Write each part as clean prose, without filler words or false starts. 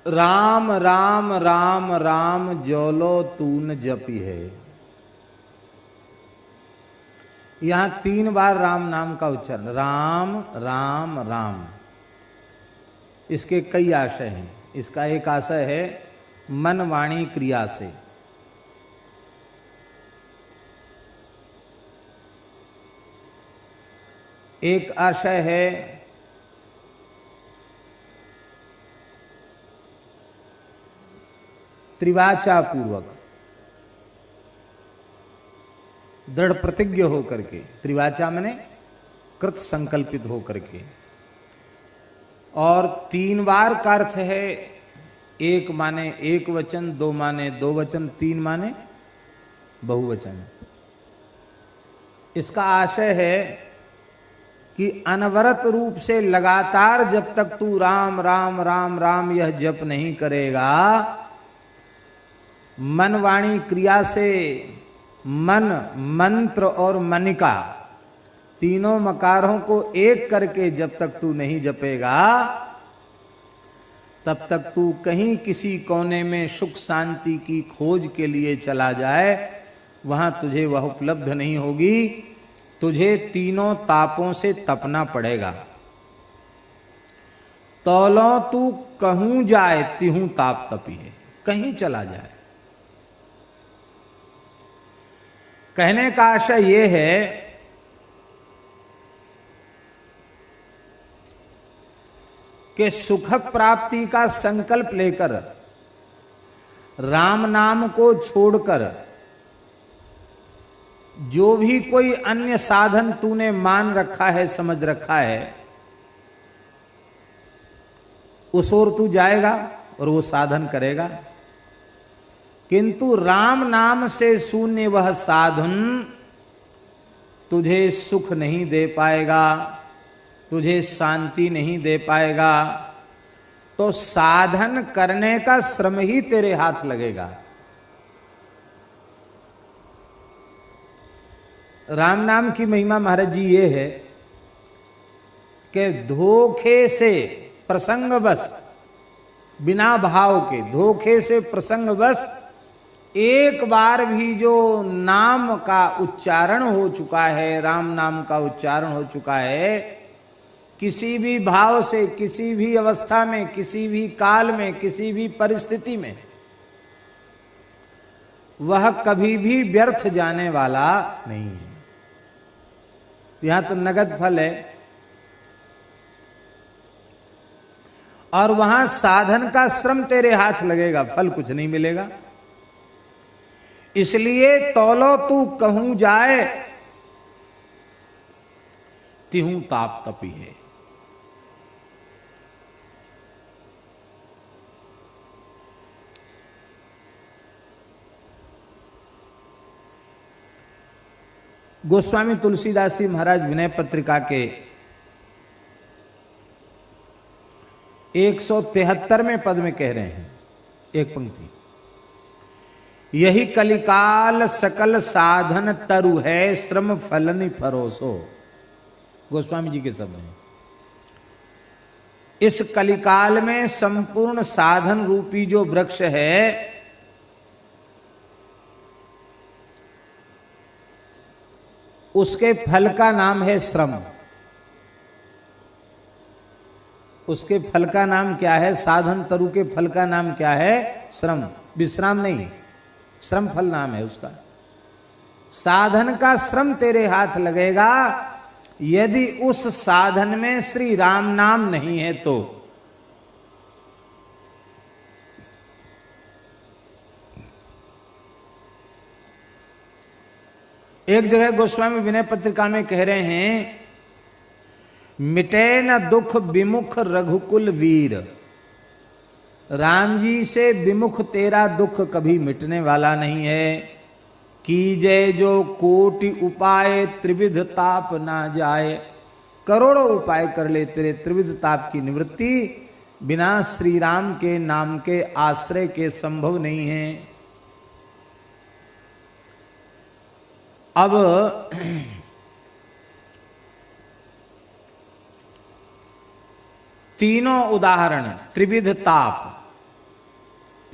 राम राम राम राम जोलो तून जपी है। यहां 3 बार राम नाम का उच्चारण, राम राम राम। इसके कई आशय हैं। इसका एक आशय है मन वाणी क्रिया से, एक आशय है त्रिवाचा पूर्वक, दृढ़ प्रतिज्ञ होकर के, त्रिवाचा माने कृत संकल्पित होकर के। और 3 बार का अर्थ है एक माने एक वचन, 2 माने 2 वचन, 3 माने बहुवचन। इसका आशय है कि अनवरत रूप से लगातार जब तक तू राम राम राम राम यह जप नहीं करेगा, मन वाणी क्रिया से, मन मंत्र और मनिका तीनों मकारों को एक करके जब तक तू नहीं जपेगा, तब तक तू कहीं किसी कोने में सुख शांति की खोज के लिए चला जाए, वहां तुझे वह उपलब्ध नहीं होगी। तुझे तीनों तापों से तपना पड़ेगा। तौलो तू कहूं जाए तिहूं ताप तपी है, कहीं चला जाए। कहने का आशय यह है कि सुख प्राप्ति का संकल्प लेकर राम नाम को छोड़कर जो भी कोई अन्य साधन तूने मान रखा है, समझ रखा है, उस ओर तू जाएगा और वो साधन करेगा। किंतु राम नाम से शून्य वह साधन तुझे सुख नहीं दे पाएगा, तुझे शांति नहीं दे पाएगा। तो साधन करने का श्रम ही तेरे हाथ लगेगा। राम नाम की महिमा महाराज जी ये है कि धोखे से प्रसंगवश, बिना भाव के धोखे से प्रसंगवश एक बार भी जो नाम का उच्चारण हो चुका है, राम नाम का उच्चारण हो चुका है, किसी भी भाव से, किसी भी अवस्था में, किसी भी काल में, किसी भी परिस्थिति में, वह कभी भी व्यर्थ जाने वाला नहीं है। यहां तो नगद फल है और वहां साधन का श्रम तेरे हाथ लगेगा, फल कुछ नहीं मिलेगा। इसलिए तौलो तू कहूं जाए तिहूं ताप तपी है। गोस्वामी तुलसीदास जी महाराज विनय पत्रिका के 173वें पद में कह रहे हैं, एक पंक्ति, यही कलिकाल सकल साधन तरु है, श्रम फलनि फरोसो। गोस्वामी जी के शब्द हैं। इस कलिकाल में संपूर्ण साधन रूपी जो वृक्ष है, उसके फल का नाम है श्रम। उसके फल का नाम क्या है? साधन तरु के फल का नाम क्या है? श्रम। विश्राम नहीं, श्रम फल नाम है उसका। साधन का श्रम तेरे हाथ लगेगा, यदि उस साधन में श्री राम नाम नहीं है तो। एक जगह गोस्वामी विनय पत्रिका में कह रहे हैं, मिटे न दुख विमुख रघुकुल वीर। राम जी से विमुख तेरा दुख कभी मिटने वाला नहीं है। कीजय जो कोटि उपाय त्रिविध ताप ना जाए। करोड़ों उपाय कर ले, तेरे त्रिविध ताप की निवृत्ति बिना श्री राम के नाम के आश्रय के संभव नहीं है। अब तीनों उदाहरण, त्रिविध ताप,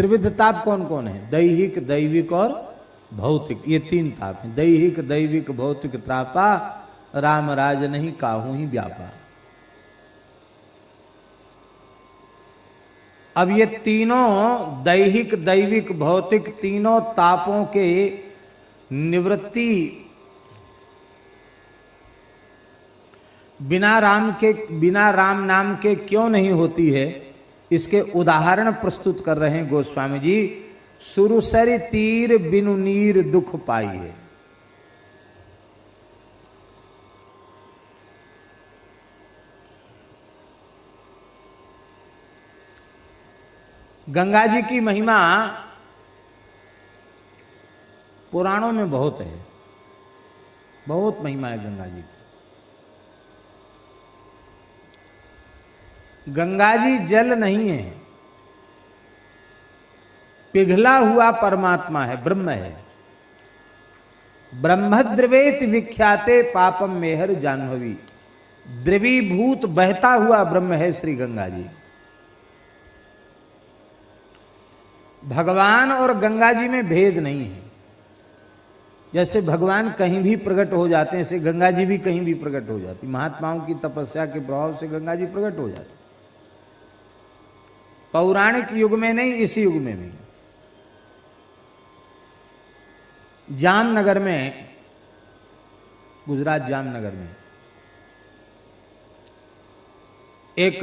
त्रिविध ताप कौन कौन है? दैहिक, दैविक और भौतिक, ये तीन ताप हैं। दैहिक, दैविक, भौतिक त्रापा, राम राज नहीं काहू ही व्यापा। अब ये तीनों दैहिक, दैविक, भौतिक तीनों तापों के निवृत्ति बिना राम नाम के क्यों नहीं होती है, इसके उदाहरण प्रस्तुत कर रहे हैं गोस्वामी जी। सुरसरि तीर बिनु नीर दुख पाइए। गंगा जी की महिमा पुराणों में बहुत है, बहुत महिमा है गंगा जी की। गंगा जी जल नहीं है, पिघला हुआ परमात्मा है, ब्रह्म है। ब्रह्मद्रवेत विख्याते पापम मेहर जाह्नवी। द्रवीभूत बहता हुआ ब्रह्म है श्री गंगा जी। भगवान और गंगा जी में भेद नहीं है। जैसे भगवान कहीं भी प्रकट हो जाते हैं, ऐसे गंगा जी भी कहीं भी प्रकट हो जाती। महात्माओं की तपस्या के प्रभाव से गंगा जी प्रकट हो जाती। पौराणिक युग में नहीं, इस युग में भी। जामनगर में, गुजरात जामनगर में एक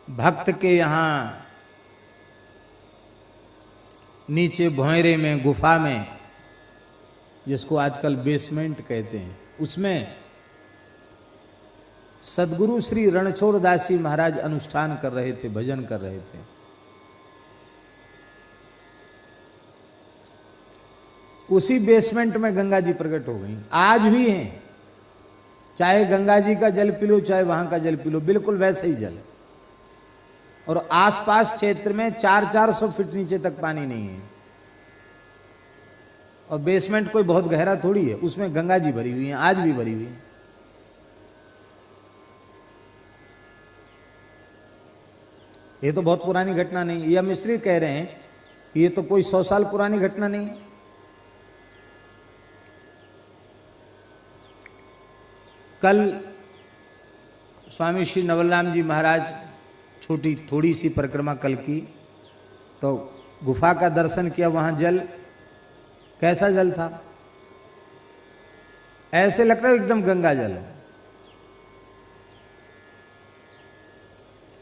भक्त के यहाँ नीचे भोंयरे में, गुफा में, जिसको आजकल बेसमेंट कहते हैं, उसमें सदगुरु श्री रणछोड़ दास जी महाराज अनुष्ठान कर रहे थे, भजन कर रहे थे। उसी बेसमेंट में गंगा जी प्रकट हो गई। आज भी हैं, चाहे गंगा जी का जल पी लो, चाहे वहां का जल पी लो, बिल्कुल वैसे ही जल। और आसपास क्षेत्र में 400-400 फीट नीचे तक पानी नहीं है। और बेसमेंट कोई बहुत गहरा थोड़ी है, उसमें गंगा जी भरी हुई है, आज भी भरी हुई है। ये तो बहुत पुरानी घटना नहीं है। यह मिस्त्री कह रहे हैं कि ये तो कोई 100 साल पुरानी घटना नहीं है। कल स्वामी श्री नवलराम जी महाराज थोड़ी सी परिक्रमा कल की, तो गुफा का दर्शन किया। वहां जल, कैसा जल था? ऐसे लगता है एकदम गंगा जल है।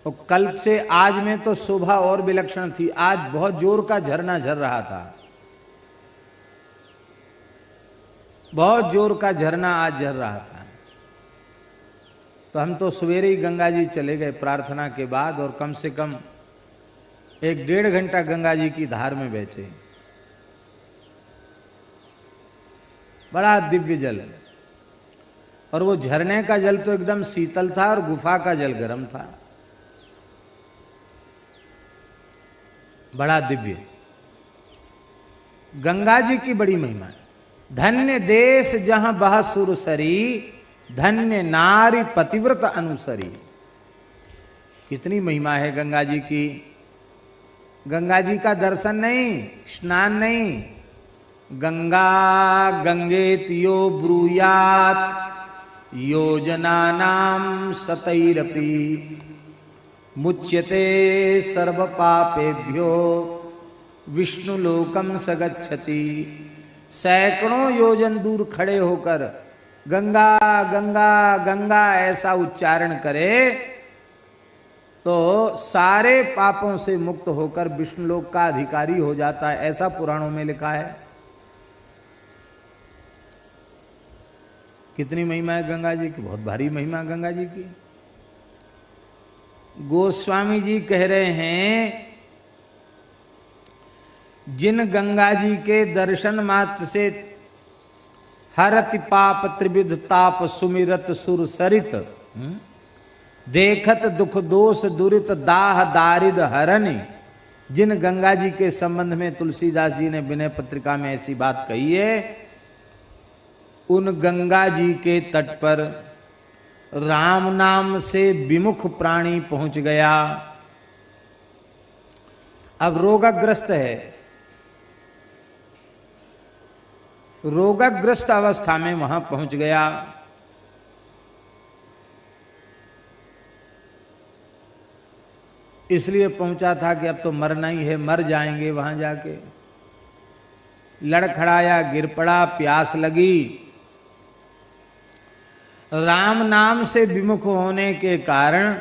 और कल से आज में तो शोभा और विलक्षण थी। आज बहुत जोर का झरना झर रहा था, बहुत जोर का झरना आज झर रहा था। तो हम तो सवेरे ही गंगा जी चले गए प्रार्थना के बाद, और कम से कम 1-1.5 घंटा गंगा जी की धार में बैठे। बड़ा दिव्य जल, और वो झरने का जल तो एकदम शीतल था और गुफा का जल गर्म था। बड़ा दिव्य। गंगा जी की बड़ी महिमा है। धन्य देश जहां बह सुरसरी, धन्य नारी पतिव्रत अनुसरी। कितनी महिमा है गंगा जी की। गंगा जी का दर्शन नहीं, स्नान नहीं, गंगा गंगेतियो ब्रूयात योजनानां शतैरपि मुच्यते सर्व पापेभ्यो विष्णुलोकम स गच्छति। सैकड़ों योजन दूर खड़े होकर गंगा गंगा गंगा ऐसा उच्चारण करे तो सारे पापों से मुक्त होकर विष्णुलोक का अधिकारी हो जाता है। ऐसा पुराणों में लिखा है। कितनी महिमा है गंगा जी की, बहुत भारी महिमा गंगा जी की। गोस्वामी जी कह रहे हैं, जिन गंगा जी के दर्शन मात्र से हरति पाप त्रिविध ताप सुमिरत सुर सरित, देखत दुख दोष दुरित दाह दारिद हरनि। जिन गंगा जी के संबंध में तुलसीदास जी ने विनय पत्रिका में ऐसी बात कही है, उन गंगा जी के तट पर राम नाम से विमुख प्राणी पहुंच गया अब रोगग्रस्त है, रोगग्रस्त अवस्था में वहां पहुंच गया। इसलिए पहुंचा था कि अब तो मरना ही है, मर जाएंगे वहां जाके। लड़खड़ाया, गिर पड़ा, प्यास लगी। राम नाम से विमुख होने के कारण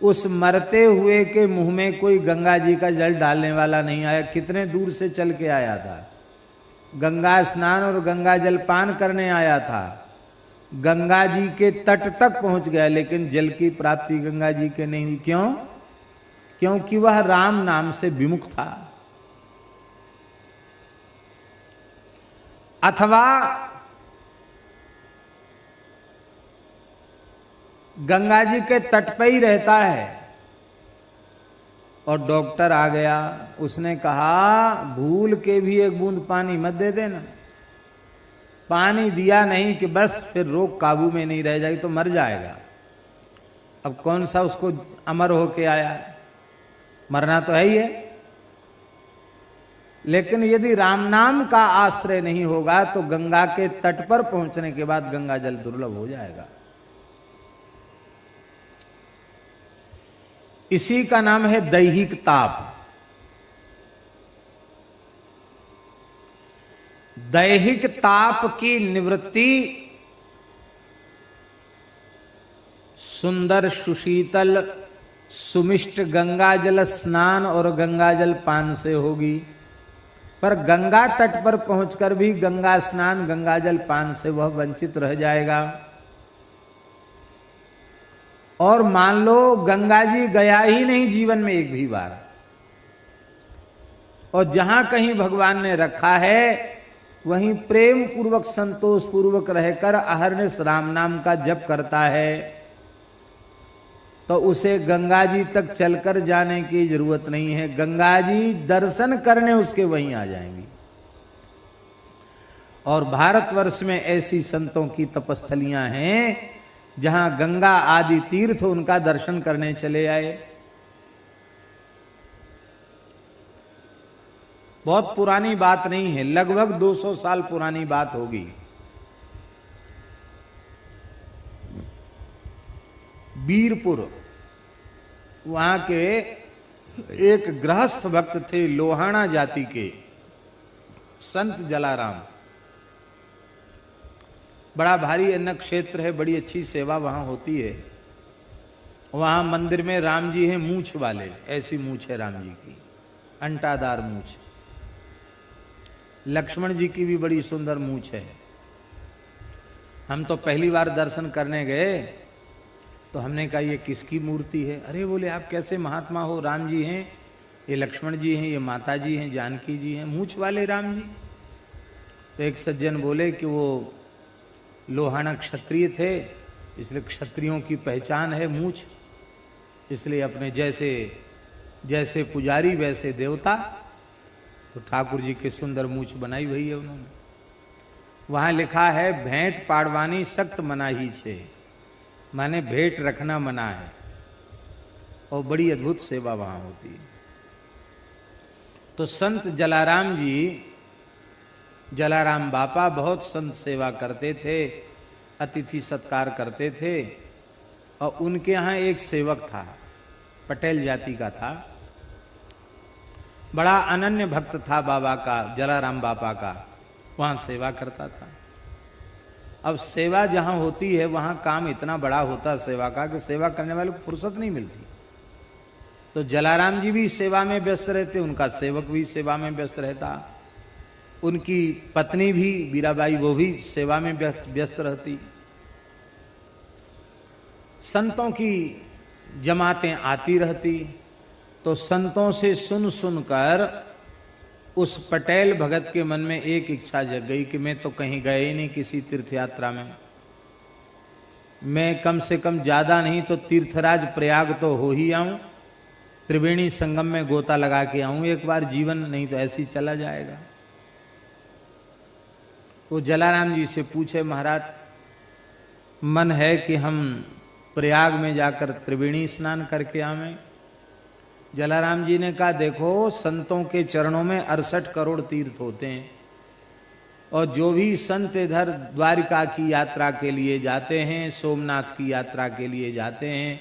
उस मरते हुए के मुंह में कोई गंगा जी का जल डालने वाला नहीं आया। कितने दूर से चल के आया था, गंगा स्नान और गंगा जल पान करने आया था, गंगा जी के तट तक पहुंच गया, लेकिन जल की प्राप्ति गंगा जी के नहीं हुई। क्यों? क्योंकि वह राम नाम से विमुख था। अथवा गंगा जी के तट पर ही रहता है और डॉक्टर आ गया, उसने कहा भूल के भी एक बूंद पानी मत दे देना। पानी दिया नहीं कि बस फिर रोग काबू में नहीं रह जाएगी तो मर जाएगा। अब कौन सा उसको अमर होके आया है, मरना तो है ही है। लेकिन यदि राम नाम का आश्रय नहीं होगा तो गंगा के तट पर पहुंचने के बाद गंगा जल दुर्लभ हो जाएगा। इसी का नाम है दैहिक ताप। दैहिक ताप की निवृत्ति सुंदर सुशीतल सुमिष्ट गंगा जल स्नान और गंगा जल पान से होगी। पर गंगा तट पर पहुंचकर भी गंगा स्नान गंगा जल पान से वह वंचित रह जाएगा। और मान लो गंगा जी गया ही नहीं जीवन में एक भी बार, और जहां कहीं भगवान ने रखा है वहीं प्रेम पूर्वक संतोष पूर्वक रहकर अहरनिश राम नाम का जप करता है, तो उसे गंगा जी तक चलकर जाने की जरूरत नहीं है। गंगा जी दर्शन करने उसके वहीं आ जाएंगी। और भारतवर्ष में ऐसी संतों की तपस्थलियां हैं जहां गंगा आदि तीर्थ उनका दर्शन करने चले आए। बहुत पुरानी बात नहीं है, लगभग 200 साल पुरानी बात होगी। बीरपुर वहां के एक गृहस्थ भक्त थे, लोहाना जाति के संत जलाराम। बड़ा भारी अन्न क्षेत्र है, बड़ी अच्छी सेवा वहां होती है। वहां मंदिर में राम जी हैं मूछ वाले, ऐसी मूछ है राम जी की, अंटादार मूछ। लक्ष्मण जी की भी बड़ी सुंदर मूछ है। हम तो पहली बार दर्शन करने गए तो हमने कहा ये किसकी मूर्ति है? अरे बोले आप कैसे महात्मा हो, राम जी हैं, ये लक्ष्मण जी हैं, ये माता जी हैं, जानकी जी हैं, मूछ वाले राम जी। तो एक सज्जन बोले कि वो लोहाना क्षत्रिय थे, इसलिए क्षत्रियों की पहचान है मूछ, इसलिए अपने जैसे जैसे पुजारी वैसे देवता। तो ठाकुर जी की सुंदर मूछ बनाई हुई है उन्होंने। वहाँ लिखा है भेंट पाड़वानी सख्त मनाही छे, माने भेंट रखना मना है। और बड़ी अद्भुत सेवा वहाँ होती है। तो संत जलाराम जी, जलाराम बापा बहुत संत सेवा करते थे, अतिथि सत्कार करते थे। और उनके यहाँ एक सेवक था, पटेल जाति का था, बड़ा अनन्य भक्त था बाबा का, जलाराम बापा का, वहाँ सेवा करता था। अब सेवा जहाँ होती है वहाँ काम इतना बड़ा होता सेवा का कि सेवा करने वाले को फुर्सत नहीं मिलती। तो जलाराम जी भी सेवा में व्यस्त रहते, उनका सेवक भी सेवा में व्यस्त रहता, उनकी पत्नी भी वीराबाई वो भी सेवा में व्यस्त रहती। संतों की जमातें आती रहती, तो संतों से सुन सुनकर उस पटेल भगत के मन में एक इच्छा जग गई कि मैं तो कहीं गया ही नहीं किसी तीर्थ यात्रा में, मैं कम से कम ज़्यादा नहीं तो तीर्थराज प्रयाग तो हो ही आऊँ, त्रिवेणी संगम में गोता लगा के आऊँ एक बार, जीवन नहीं तो ऐसे ही चला जाएगा। वो जलाराम जी से पूछे महाराज मन है कि हम प्रयाग में जाकर त्रिवेणी स्नान करके आवें। जलाराम जी ने कहा देखो, संतों के चरणों में 68 करोड़ तीर्थ होते हैं, और जो भी संत इधर द्वारिका की यात्रा के लिए जाते हैं, सोमनाथ की यात्रा के लिए जाते हैं,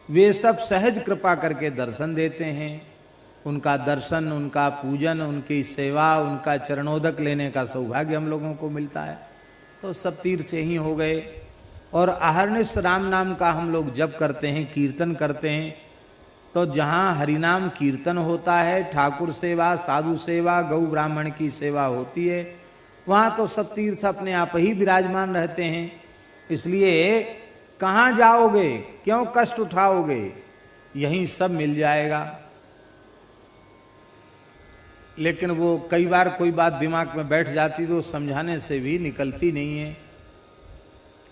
वे सब सहज कृपा करके दर्शन देते हैं। उनका दर्शन, उनका पूजन, उनकी सेवा, उनका चरणोदक लेने का सौभाग्य हम लोगों को मिलता है। तो सब तीर्थ ही हो गए। और अहर्निश राम नाम का हम लोग जप करते हैं, कीर्तन करते हैं, तो जहाँ हरिनाम कीर्तन होता है, ठाकुर सेवा, साधु सेवा, गौ ब्राह्मण की सेवा होती है, वहाँ तो सब तीर्थ अपने आप ही विराजमान रहते हैं। इसलिए कहाँ जाओगे, क्यों कष्ट उठाओगे, यहीं सब मिल जाएगा। लेकिन वो कई बार कोई बात दिमाग में बैठ जाती तो समझाने से भी निकलती नहीं है।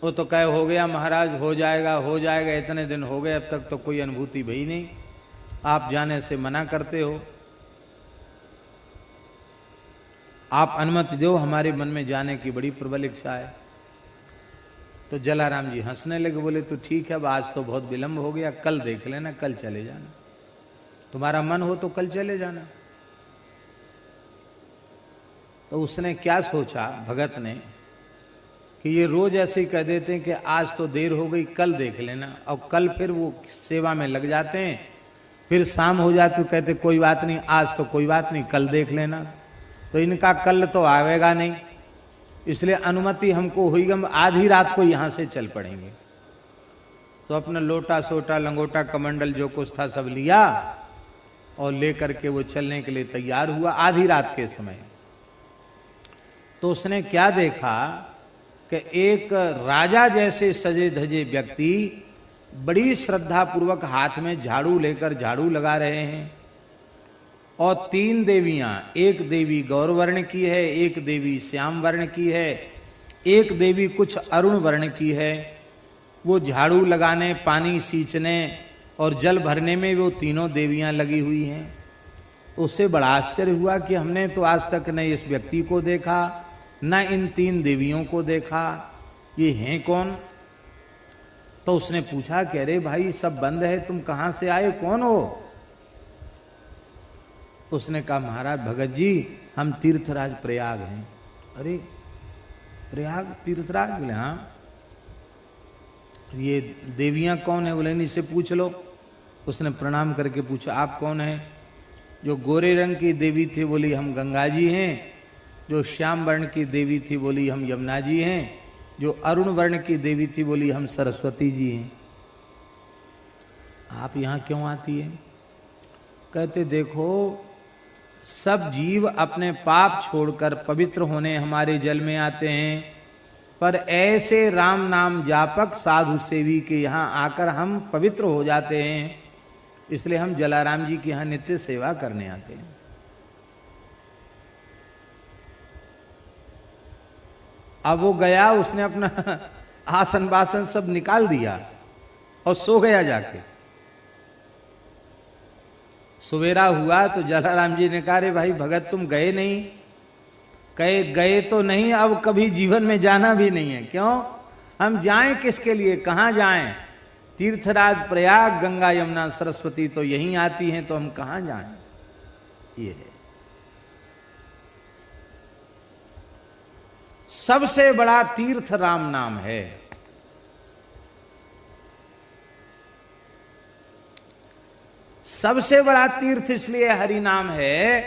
वो तो कहे हो गया महाराज, हो जाएगा हो जाएगा, इतने दिन हो गए, अब तक तो कोई अनुभूति भई नहीं, आप जाने से मना करते हो, आप अनुमति दो, हमारे मन में जाने की बड़ी प्रबल इच्छा है। तो जलाराम जी हंसने लगे, बोले तो ठीक है, अब आज तो बहुत विलंब हो गया, कल देख लेना, कल चले जाना, तुम्हारा मन हो तो कल चले जाना। तो उसने क्या सोचा भगत ने कि ये रोज ऐसे ही कह देते हैं कि आज तो देर हो गई, कल देख लेना, और कल फिर वो सेवा में लग जाते हैं, फिर शाम हो जाती तो कहते कोई बात नहीं, आज तो कोई बात नहीं, कल देख लेना। तो इनका कल तो आवेगा नहीं, इसलिए अनुमति हमको हुई, हम आधी रात को यहाँ से चल पड़ेंगे। तो अपना लोटा सोटा लंगोटा कमंडल जो कुछ था सब लिया और लेकर के वो चलने के लिए तैयार हुआ आधी रात के समय। तो उसने क्या देखा कि एक राजा जैसे सजे धजे व्यक्ति बड़ी श्रद्धा पूर्वक हाथ में झाड़ू लेकर झाड़ू लगा रहे हैं, और 3 देवियां, एक देवी गौर वर्ण की है, एक देवी श्याम वर्ण की है, एक देवी कुछ अरुण वर्ण की है। वो झाड़ू लगाने, पानी सींचने और जल भरने में वो तीनों देवियां लगी हुई हैं। उससे बड़ा आश्चर्य हुआ कि हमने तो आज तक न इस व्यक्ति को देखा, न इन 3 देवियों को देखा, ये हैं कौन? तो उसने पूछा कि अरे भाई सब बंद है, तुम कहाँ से आए, कौन हो? उसने कहा महाराज भगत जी, हम तीर्थराज प्रयाग हैं। अरे प्रयाग तीर्थराज? बोले हाँ। ये देवियां कौन है? बोले इन्हीं से पूछ लो। उसने प्रणाम करके पूछा आप कौन हैं? जो गोरे रंग की देवी थी बोली हम गंगा जी हैं, जो श्याम वर्ण की देवी थी बोली हम यमुना जी हैं, जो अरुण वर्ण की देवी थी बोली हम सरस्वती जी हैं। आप यहाँ क्यों आती हैं? कहते देखो, सब जीव अपने पाप छोड़कर पवित्र होने हमारे जल में आते हैं, पर ऐसे राम नाम जापक साधु सेवी के यहाँ आकर हम पवित्र हो जाते हैं, इसलिए हम जलाराम जी के यहाँ नित्य सेवा करने आते हैं। अब वो गया, उसने अपना आसन बासन सब निकाल दिया और सो गया जाके। सवेरा हुआ तो जलाराम जी ने कहा रे भाई भगत तुम गए नहीं? कहे गए तो नहीं, अब कभी जीवन में जाना भी नहीं है। क्यों? हम जाएं किसके लिए, कहाँ जाएं? तीर्थराज प्रयाग, गंगा यमुना सरस्वती तो यहीं आती हैं, तो हम कहाँ जाएं? ये है सबसे बड़ा तीर्थ राम नाम है। सबसे बड़ा तीर्थ इसलिए हरि नाम है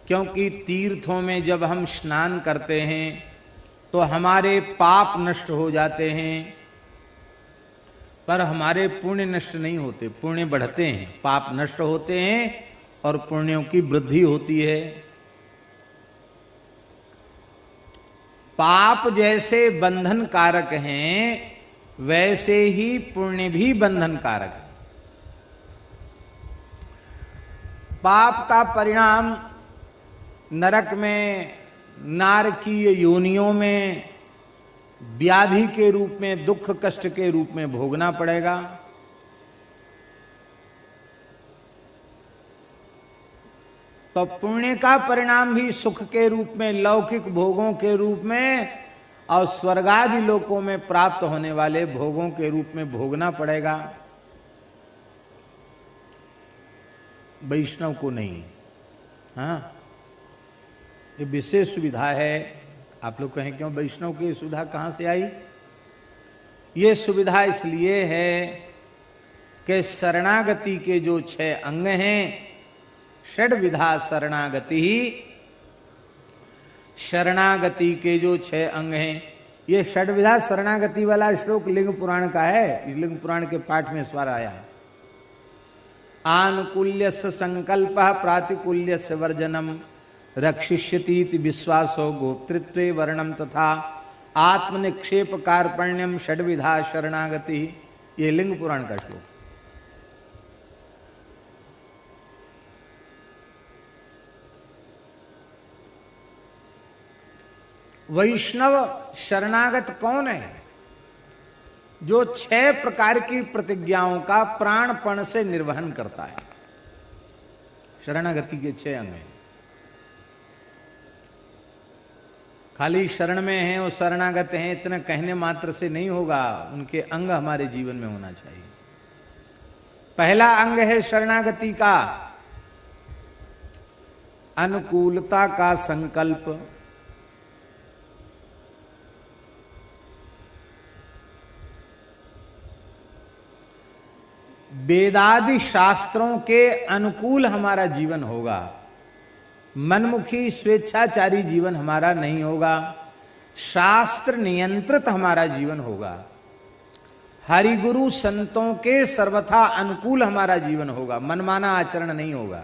क्योंकि तीर्थों में जब हम स्नान करते हैं तो हमारे पाप नष्ट हो जाते हैं, पर हमारे पुण्य नष्ट नहीं होते, पुण्य बढ़ते हैं, पाप नष्ट होते हैं और पुण्यों की वृद्धि होती है। पाप जैसे बंधन कारक हैं वैसे ही पुण्य भी बंधन कारक है। पाप का परिणाम नरक में, नारकीय योनियों में व्याधि के रूप में, दुख कष्ट के रूप में भोगना पड़ेगा। तो पुण्य का परिणाम भी सुख के रूप में, लौकिक भोगों के रूप में और स्वर्गादि लोकों में प्राप्त होने वाले भोगों के रूप में भोगना पड़ेगा। वैष्णव को नहीं। हाँ, ये विशेष सुविधा है। आप लोग कहें क्यों वैष्णव की सुविधा कहाँ से आई? ये सुविधा इसलिए है कि शरणागति के जो 6 अंग हैं, षड्विधा शरणागति ही, शरणागति के जो 6 अंग हैं, ये षड्विधा शरणागति वाला श्लोक लिंग पुराण का है। इस लिंग पुराण के पाठ में इस बार आया है। आनुकूल्यस्य संकल्पः प्रातिकूल्यस्य वर्जनम रक्षिष्यतीति विश्वासो गोप्तृत्वे वर्णम तथा आत्मनिक्षेप कार्पण्यम षड्विधा शरणागति। ये लिंग पुराण का श्लोक। वैष्णव शरणागत कौन है? जो 6 प्रकार की प्रतिज्ञाओं का प्राणपण से निर्वहन करता है। शरणागति के 6 अंग हैं। खाली शरण में हैं और शरणागत हैं इतना कहने मात्र से नहीं होगा, उनके अंग हमारे जीवन में होना चाहिए। पहला अंग है शरणागति का अनुकूलता का संकल्प। वेदादि शास्त्रों के अनुकूल हमारा जीवन होगा, मनमुखी स्वेच्छाचारी जीवन हमारा नहीं होगा, शास्त्र नियंत्रित हमारा जीवन होगा, हरिगुरु संतों के सर्वथा अनुकूल हमारा जीवन होगा, मनमाना आचरण नहीं होगा।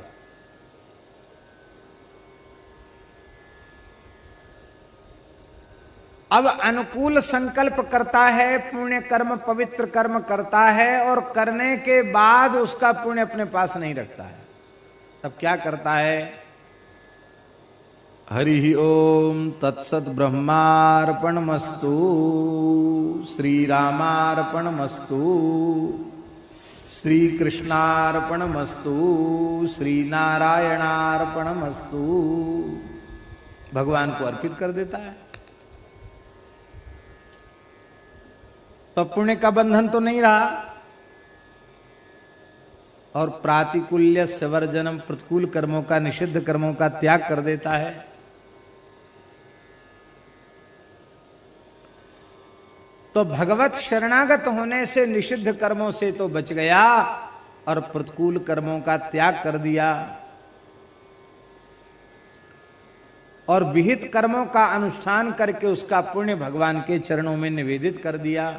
अब अनुकूल संकल्प करता है, पुण्य कर्म पवित्र कर्म करता है और करने के बाद उसका पुण्य अपने पास नहीं रखता है। तब क्या करता है? हरि ओम तत्सत ब्रह्मार्पणमस्तु श्री रामार्पणमस्तु श्री कृष्णार्पणमस्तु श्री नारायणार्पणमस्तु। भगवान को अर्पित कर देता है। तो पुण्य का बंधन तो नहीं रहा। और प्रातिकूल्य सवर्जनम, प्रतिकूल कर्मों का, निषिद्ध कर्मों का त्याग कर देता है। तो भगवत शरणागत होने से निषिद्ध कर्मों से तो बच गया और प्रतिकूल कर्मों का त्याग कर दिया और विहित कर्मों का अनुष्ठान करके उसका पुण्य भगवान के चरणों में निवेदित कर दिया।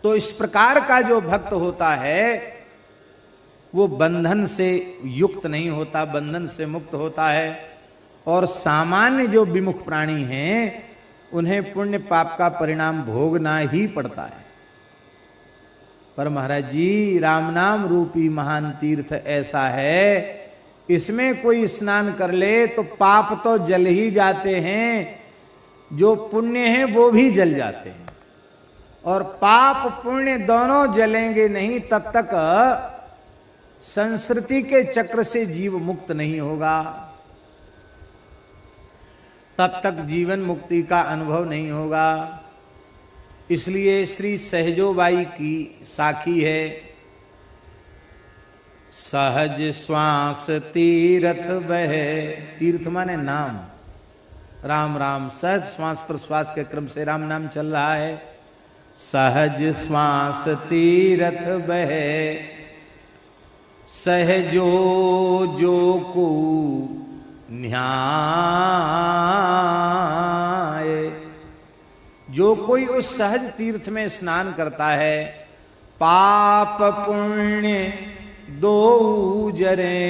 तो इस प्रकार का जो भक्त होता है वो बंधन से युक्त नहीं होता, बंधन से मुक्त होता है। और सामान्य जो विमुख प्राणी हैं उन्हें पुण्य पाप का परिणाम भोगना ही पड़ता है। पर महाराज जी, राम नाम रूपी महान तीर्थ ऐसा है, इसमें कोई स्नान कर ले तो पाप तो जल ही जाते हैं, जो पुण्य हैं वो भी जल जाते हैं। और पाप पुण्य दोनों जलेंगे नहीं तब तक संस्कृति के चक्र से जीव मुक्त नहीं होगा, तब तक जीवन मुक्ति का अनुभव नहीं होगा। इसलिए श्री सहजोबाई की साखी है, सहज श्वास तीर्थ बहे। तीर्थ माने नाम, राम राम। सहज श्वास प्रश्वास के क्रम से राम नाम चल रहा है। सहज श्वास तीर्थ बहे, सहजो जो को न्याय। जो कोई उस सहज तीर्थ में स्नान करता है, पाप पुण्य दो जरे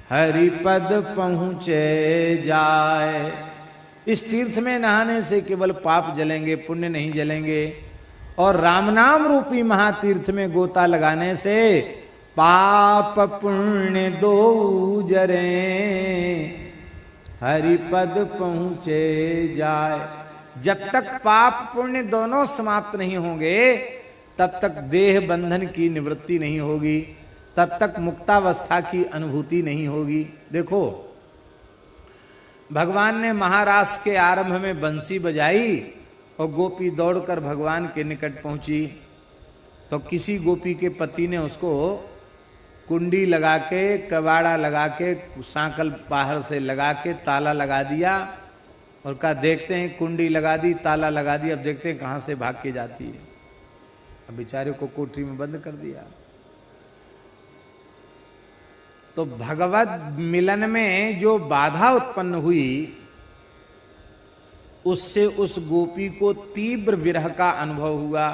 हरिपद पहुँचे जाए। इस तीर्थ में नहाने से केवल पाप जलेंगे, पुण्य नहीं जलेंगे। और राम नाम रूपी महातीर्थ में गोता लगाने से पाप पुण्य दो जरे हरिपद पहुँचे जाए। जब तक पाप पुण्य दोनों समाप्त नहीं होंगे तब तक देह बंधन की निवृत्ति नहीं होगी, तब तक मुक्तावस्था की अनुभूति नहीं होगी। देखो, भगवान ने महारास के आरंभ में बंसी बजाई और गोपी दौड़कर भगवान के निकट पहुंची। तो किसी गोपी के पति ने उसको कुंडी लगा के, कबाड़ा लगा के, सांकल बाहर से लगा के ताला लगा दिया और कहा देखते हैं, कुंडी लगा दी, ताला लगा दी, अब देखते हैं कहाँ से भाग के जाती है। अब बेचारे को कोठरी में बंद कर दिया। तो भगवत मिलन में जो बाधा उत्पन्न हुई, उससे उस गोपी को तीव्र विरह का अनुभव हुआ।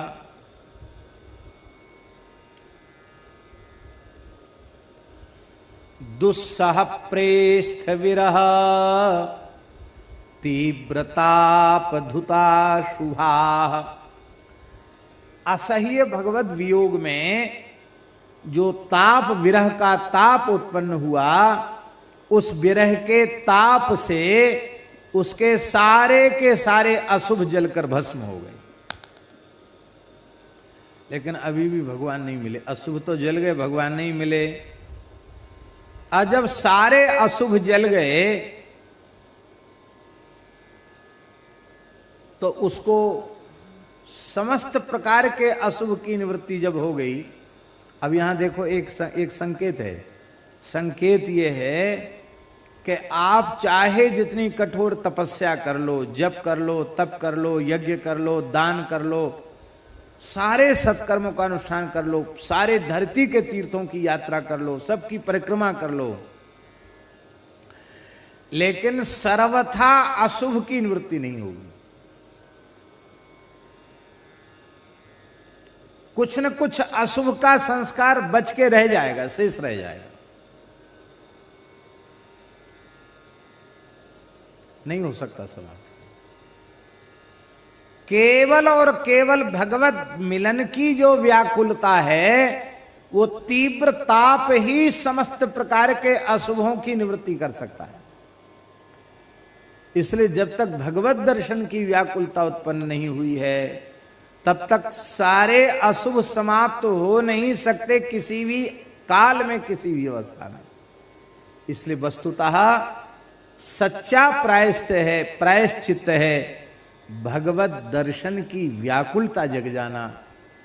दुस्सह प्रेष्ठ विरह तीव्रतापधुता शुभा। असह्य भगवत वियोग में जो ताप, विरह का ताप उत्पन्न हुआ, उस विरह के ताप से उसके सारे के सारे अशुभ जलकर भस्म हो गए। लेकिन अभी भी भगवान नहीं मिले। अशुभ तो जल गए, भगवान नहीं मिले। और जब सारे अशुभ जल गए तो उसको समस्त प्रकार के अशुभ की निवृत्ति जब हो गई। अब यहां देखो एक संकेत है। संकेत ये है कि आप चाहे जितनी कठोर तपस्या कर लो, जप कर लो, तप कर लो, यज्ञ कर लो, दान कर लो, सारे सत्कर्मों का अनुष्ठान कर लो, सारे धरती के तीर्थों की यात्रा कर लो, सबकी परिक्रमा कर लो, लेकिन सर्वथा अशुभ की निवृत्ति नहीं होगी। कुछ न कुछ अशुभ का संस्कार बच के रह जाएगा, शेष रह जाएगा। नहीं हो सकता समाप्त। केवल और केवल भगवत मिलन की जो व्याकुलता है, वो तीव्र ताप ही समस्त प्रकार के अशुभों की निवृत्ति कर सकता है। इसलिए जब तक भगवत दर्शन की व्याकुलता उत्पन्न नहीं हुई है, तब तक सारे अशुभ समाप्त हो नहीं सकते किसी भी काल में, किसी भी अवस्था में। इसलिए वस्तुतः सच्चा प्रायश्चित्त है भगवत दर्शन की व्याकुलता जग जाना।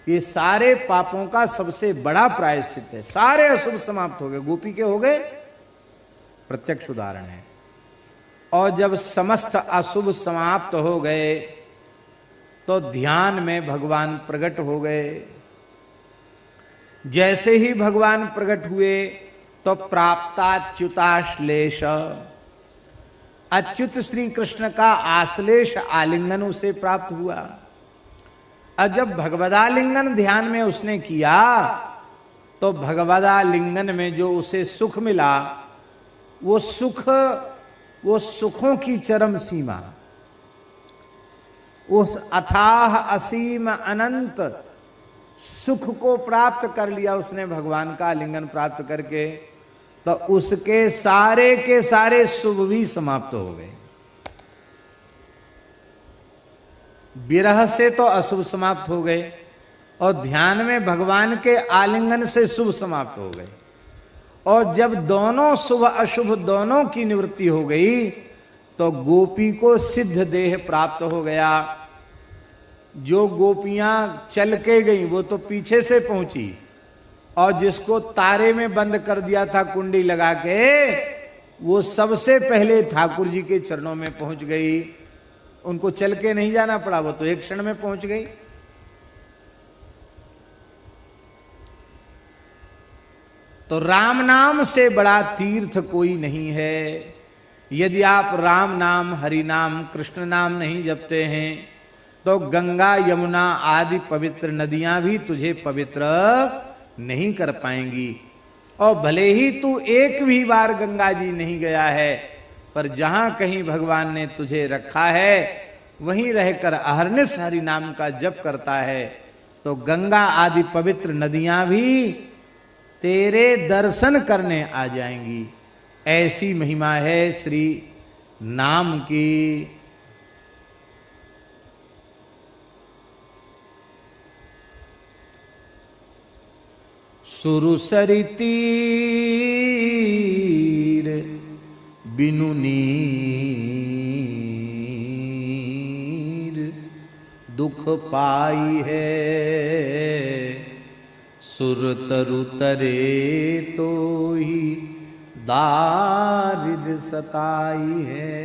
ये सारे पापों का सबसे बड़ा प्रायश्चित्त है। सारे अशुभ समाप्त हो गए, गोपी के हो गए, प्रत्यक्ष उदाहरण है। और जब समस्त अशुभ समाप्त हो गए तो ध्यान में भगवान प्रकट हो गए। जैसे ही भगवान प्रकट हुए तो प्राप्ताच्युताश्लेष, अच्युत श्री कृष्ण का आश्लेष आलिंगन उसे प्राप्त हुआ। और जब भगवदालिंगन ध्यान में उसने किया तो भगवदालिंगन में जो उसे सुख मिला, वो सुखों की चरम सीमा, उस अथाह असीम अनंत सुख को प्राप्त कर लिया उसने भगवान का आलिंगन प्राप्त करके। तो उसके सारे के सारे शुभ भी समाप्त हो गए। विरह से तो अशुभ समाप्त हो गए और ध्यान में भगवान के आलिंगन से शुभ समाप्त हो गए। और जब दोनों शुभ अशुभ दोनों की निवृत्ति हो गई तो गोपी को सिद्ध देह प्राप्त हो गया। जो गोपियां चल के गई वो तो पीछे से पहुंची, और जिसको तारे में बंद कर दिया था कुंडी लगा के, वो सबसे पहले ठाकुर जी के चरणों में पहुंच गई। उनको चल के नहीं जाना पड़ा, वो तो एक क्षण में पहुंच गई। तो राम नाम से बड़ा तीर्थ कोई नहीं है। यदि आप राम नाम, हरि नाम, कृष्ण नाम नहीं जपते हैं तो गंगा, यमुना आदि पवित्र नदियां भी तुझे पवित्र नहीं कर पाएंगी। और भले ही तू एक भी बार गंगा जी नहीं गया है, पर जहां कहीं भगवान ने तुझे रखा है वहीं रहकर अहरनिश हरि नाम का जप करता है, तो गंगा आदि पवित्र नदियां भी तेरे दर्शन करने आ जाएंगी। ऐसी महिमा है श्री नाम की। सुरसरी तीर बिनु नीर दुख पाई है, सुर तरु तरे तो ही दारिद सताई है।